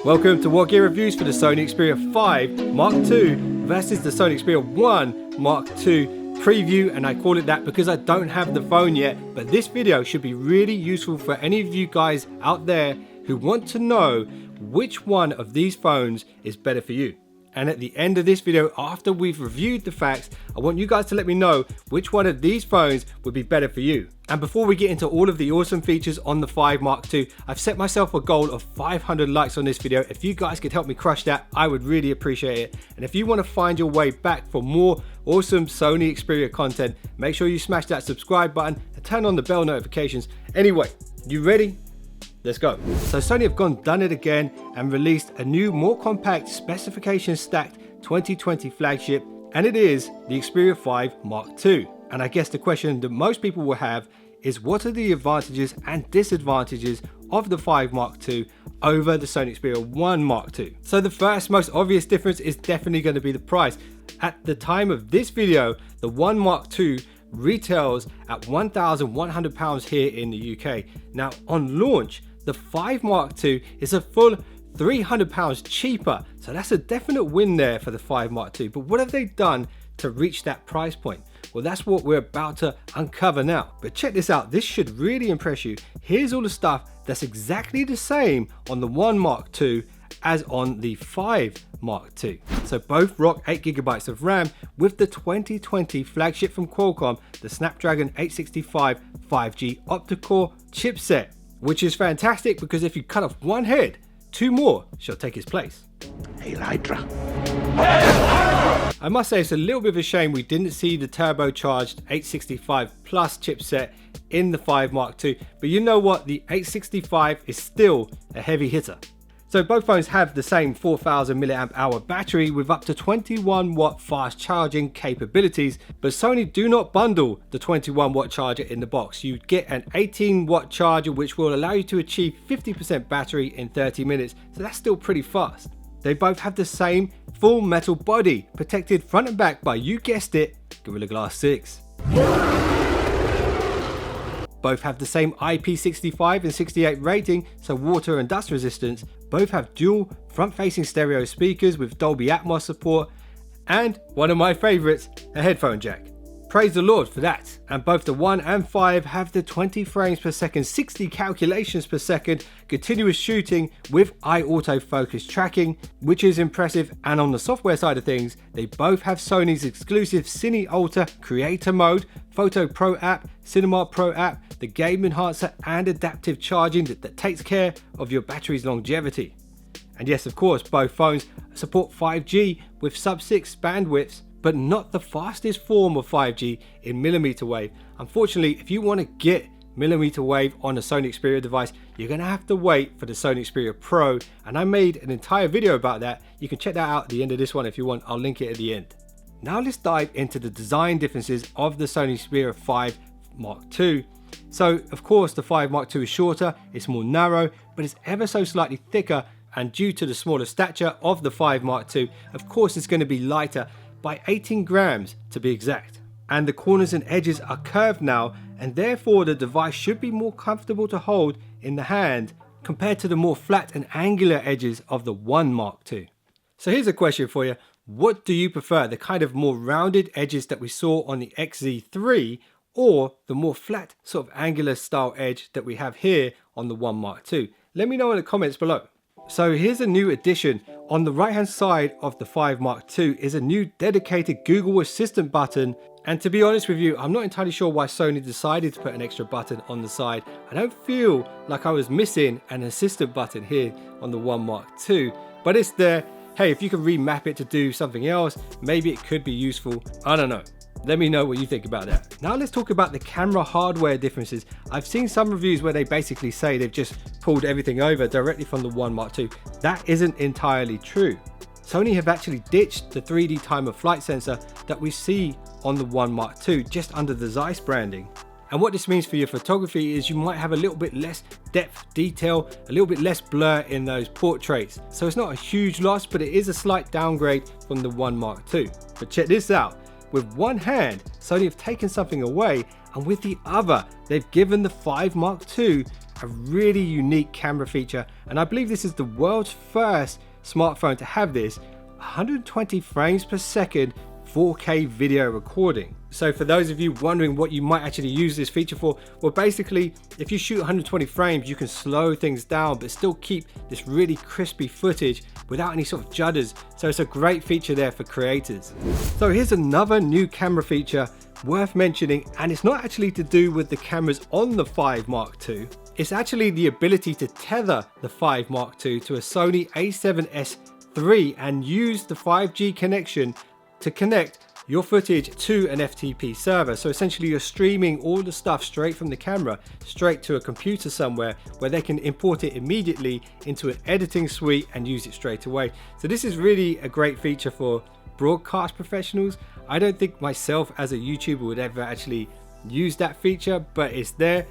Welcome to WhatGear reviews for the Sony Xperia 5 Mark II versus the Sony Xperia 1 Mark II preview, and I call it that because I don't have the phone yet, but this video should be really useful for any of you guys out there who want to know which one of these phones is better for you. And at the end of this video, after we've reviewed the facts, I want you guys to let me know which one of these phones would be better for you. And before we get into all of the awesome features on the 5 Mark II, I've set myself a goal of 500 likes on this video. If you guys could help me crush that, I would really appreciate it. And if you want to find your way back for more awesome Sony Xperia content, make sure you smash that subscribe button and turn on the bell notifications. Anyway, you ready? Let's go. So Sony have done it again and released a new, more compact, specification stacked 2020 flagship, and it is the Xperia 5 Mark II. And I guess the question that most people will have is, what are the advantages and disadvantages of the 5 Mark II over the Sony Xperia 1 Mark II? So the first most obvious difference is definitely going to be the price. At the time of this video, the 1 Mark II retails at £1,100 here in the UK. Now on launch, the 5 Mark II is a full £300 cheaper, so that's a definite win there for the 5 Mark II. But what have they done to reach that price point? Well, that's what we're about to uncover now. But check this out, this should really impress you. Here's all the stuff that's exactly the same on the 1 Mark II as on the 5 Mark II. So both rock 8GB of RAM with the 2020 flagship from Qualcomm, the Snapdragon 865 5G octa-core chipset, which is fantastic because if you cut off one head, two more shall take its place. Hail Hydra. I must say it's a little bit of a shame we didn't see the turbocharged 865 Plus chipset in the 5 Mark II, but you know what, the 865 is still a heavy hitter. So both phones have the same 4000 mAh battery with up to 21 watt fast charging capabilities, but Sony do not bundle the 21 watt charger in the box. You get an 18 watt charger which will allow you to achieve 50% battery in 30 minutes, so that's still pretty fast. They both have the same full metal body, protected front and back by, you guessed it, Gorilla Glass 6. Both have the same IP65 and 68 rating, so water and dust resistance. Both have dual front-facing stereo speakers with Dolby Atmos support, and one of my favorites, a headphone jack. Praise the Lord for that. And both the 1 and 5 have the 20 frames per second, 60 calculations per second, continuous shooting with eye autofocus tracking, which is impressive. And on the software side of things, they both have Sony's exclusive Cine Ultra Creator Mode, Photo Pro app, Cinema Pro app, the game enhancer, and adaptive charging that takes care of your battery's longevity. And yes, of course, both phones support 5G with sub-6 bandwidths, but not the fastest form of 5G in millimeter wave. Unfortunately, if you want to get millimeter wave on a Sony Xperia device, you're going to have to wait for the Sony Xperia Pro, and I made an entire video about that. You can check that out at the end of this one if you want. I'll link it at the end. Now let's dive into the design differences of the Sony Xperia 5 Mark II. So of course the 5 Mark II is shorter, it's more narrow, but it's ever so slightly thicker, and due to the smaller stature of the 5 Mark II, of course it's going to be lighter by 18 grams to be exact. And the corners and edges are curved now, and therefore the device should be more comfortable to hold in the hand compared to the more flat and angular edges of the 1 Mark II. So here's a question for you. What do you prefer, the kind of more rounded edges that we saw on the XZ3, or the more flat sort of angular style edge that we have here on the 1 Mark II? Let me know in the comments below. So here's a new addition. On the right hand side of the 5 Mark II is a new dedicated Google Assistant button, and to be honest with you, I'm not entirely sure why Sony decided to put an extra button on the side. I don't feel like I was missing an assistant button here on the 1 Mark II, but it's there. Hey, if you can remap it to do something else, maybe it could be useful. I don't know. Let me know what you think about that. Now let's talk about the camera hardware differences. I've seen some reviews where they basically say they've just pulled everything over directly from the 1 Mark II. That isn't entirely true. Sony have actually ditched the 3D time of flight sensor that we see on the 1 Mark II just under the Zeiss branding. And what this means for your photography is you might have a little bit less depth detail, a little bit less blur in those portraits. So it's not a huge loss, but it is a slight downgrade from the 1 Mark II. But check this out. With one hand, Sony have taken something away, and with the other, they've given the 5 Mark II a really unique camera feature, and I believe this is the world's first smartphone to have this 120 frames per second 4K video recording. So for those of you wondering what you might actually use this feature for, well, basically if you shoot 120 frames you can slow things down but still keep this really crispy footage without any sort of judders. So it's a great feature there for creators. So here's another new camera feature worth mentioning, and it's not actually to do with the cameras on the 5 Mark II. It's actually the ability to tether the 5 Mark II to a Sony a7S III and use the 5G connection to connect your footage to an FTP server. So essentially you're streaming all the stuff straight from the camera straight to a computer somewhere where they can import it immediately into an editing suite and use it straight away. So this is really a great feature for broadcast professionals. I don't think myself as a YouTuber would ever actually use that feature, but it's there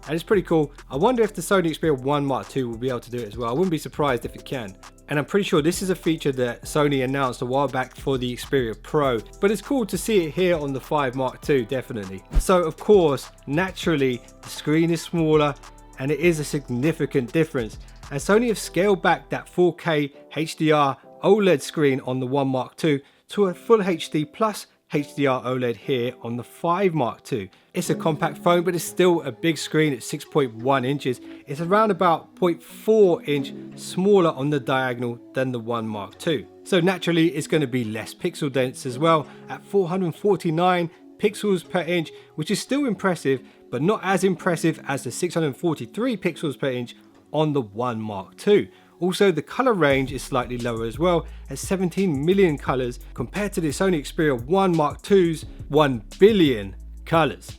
and it's pretty cool. I wonder if the Sony Xperia 1 Mark II will be able to do it as well. I wouldn't be surprised if it can. And I'm pretty sure this is a feature that Sony announced a while back for the Xperia Pro, but it's cool to see it here on the 5 Mark II, definitely. So of course, naturally, the screen is smaller and it is a significant difference. And Sony have scaled back that 4K HDR OLED screen on the 1 Mark II to a full HD plus HDR OLED here on the 5 Mark II. It's a compact phone, but it's still a big screen at 6.1 inches. It's around about 0.4 inch smaller on the diagonal than the 1 Mark II. So naturally, it's going to be less pixel dense as well at 449 pixels per inch, which is still impressive, but not as impressive as the 643 pixels per inch on the 1 Mark II. Also, the color range is slightly lower as well at 17 million colors compared to the Sony Xperia 1 Mark II's 1 billion colors.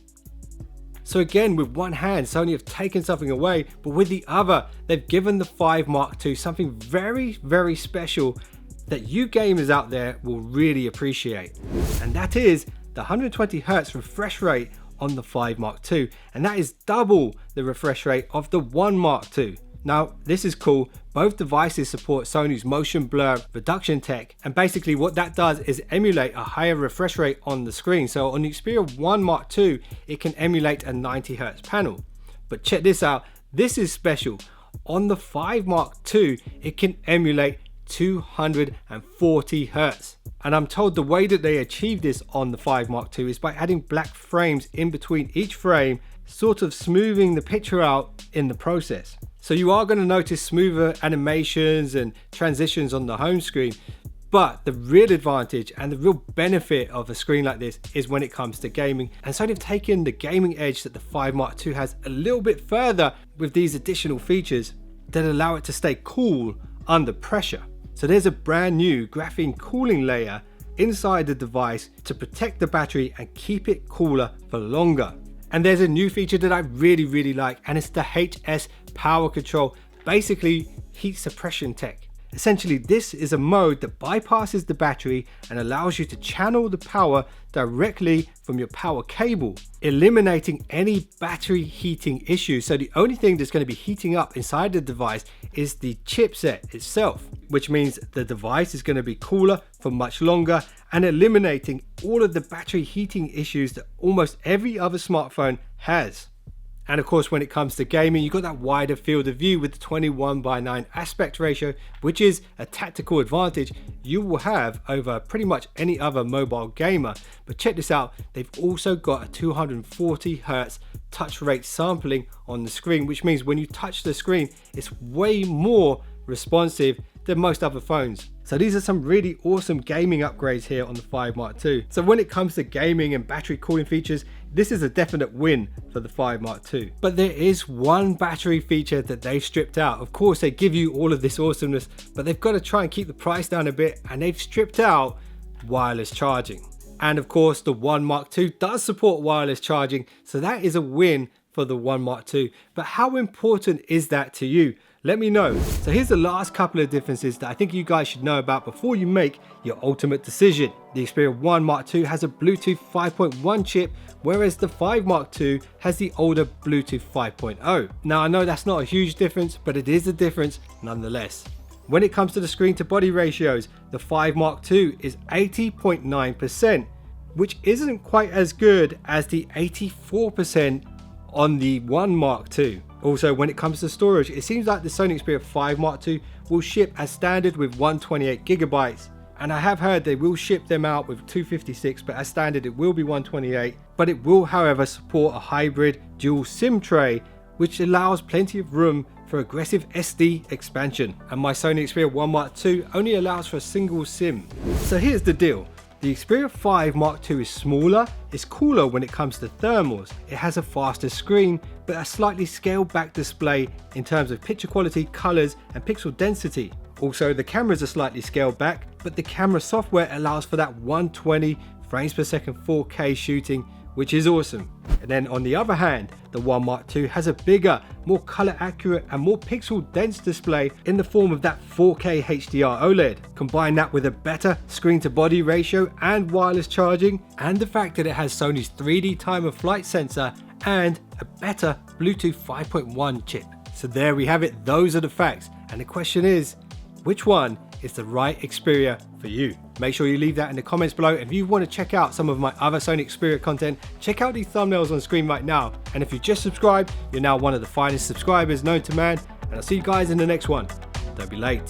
So again, with one hand, Sony have taken something away, but with the other, they've given the 5 Mark II something very, very special that you gamers out there will really appreciate. And that is the 120 Hz refresh rate on the 5 Mark II. And that is double the refresh rate of the 1 Mark II. Now, this is cool. Both devices support Sony's motion blur reduction tech, and basically what that does is emulate a higher refresh rate on the screen. So on the Xperia 1 Mark II, it can emulate a 90 Hz panel. But check this out, this is special. On the 5 Mark II, it can emulate 240 Hz. And I'm told the way that they achieve this on the 5 Mark II is by adding black frames in between each frame, sort of smoothing the picture out in the process. So you are going to notice smoother animations and transitions on the home screen, but the real advantage and the real benefit of a screen like this is when it comes to gaming. And so they've taken the gaming edge that the 5 Mark II has a little bit further with these additional features that allow it to stay cool under pressure. So there's a brand new graphene cooling layer inside the device to protect the battery and keep it cooler for longer. And there's a new feature that I really like, and it's the HS power control, basically heat suppression tech. Essentially, this is a mode that bypasses the battery and allows you to channel the power directly from your power cable, eliminating any battery heating issues. So the only thing that's going to be heating up inside the device is the chipset itself, which means the device is going to be cooler for much longer and eliminating all of the battery heating issues that almost every other smartphone has. And of course, when it comes to gaming, you've got that wider field of view with the 21:9 aspect ratio, which is a tactical advantage you will have over pretty much any other mobile gamer. But check this out, they've also got a 240 Hz touch rate sampling on the screen, which means when you touch the screen, it's way more responsive than most other phones. So these are some really awesome gaming upgrades here on the 5 Mark II. So when it comes to gaming and battery cooling features, this is a definite win for the 5 Mark II. But there is one battery feature that they've stripped out. Of course, they give you all of this awesomeness, but they've got to try and keep the price down a bit, and they've stripped out wireless charging. And of course, the 1 Mark II does support wireless charging, so that is a win for the 1 Mark II. But how important is that to you? Let me know. So here's the last couple of differences that I think you guys should know about before you make your ultimate decision. The Xperia 1 Mark II has a Bluetooth 5.1 chip, whereas the 5 Mark II has the older Bluetooth 5.0. Now I know that's not a huge difference, but it is a difference nonetheless. When it comes to the screen to body ratios, the 5 Mark II is 80.9%, which isn't quite as good as the 84% on the 1 Mark II. Also, when it comes to storage, it seems like the Sony Xperia 5 Mark II will ship as standard with 128GB. And I have heard they will ship them out with 256, but as standard it will be 128. But it will, however, support a hybrid dual SIM tray, which allows plenty of room for aggressive SD expansion. And my Sony Xperia 1 Mark II only allows for a single SIM. So here's the deal. The Xperia 5 Mark II is smaller, it's cooler when it comes to thermals, it has a faster screen, but a slightly scaled back display in terms of picture quality, colours and pixel density. Also, the cameras are slightly scaled back, but the camera software allows for that 120 frames per second 4K shooting, which is awesome. And then on the other hand, the 1 Mark II has a bigger, more colour accurate and more pixel dense display in the form of that 4K HDR OLED. Combine that with a better screen to body ratio and wireless charging, and the fact that it has Sony's 3D time of flight sensor and a better Bluetooth 5.1 chip. So there we have it, those are the facts. And the question is, which one is the right Xperia for you? Make sure you leave that in the comments below. If you want to check out some of my other Sony Xperia content, check out these thumbnails on screen right now. And if you just subscribed, you're now one of the finest subscribers known to man. And I'll see you guys in the next one. Don't be late.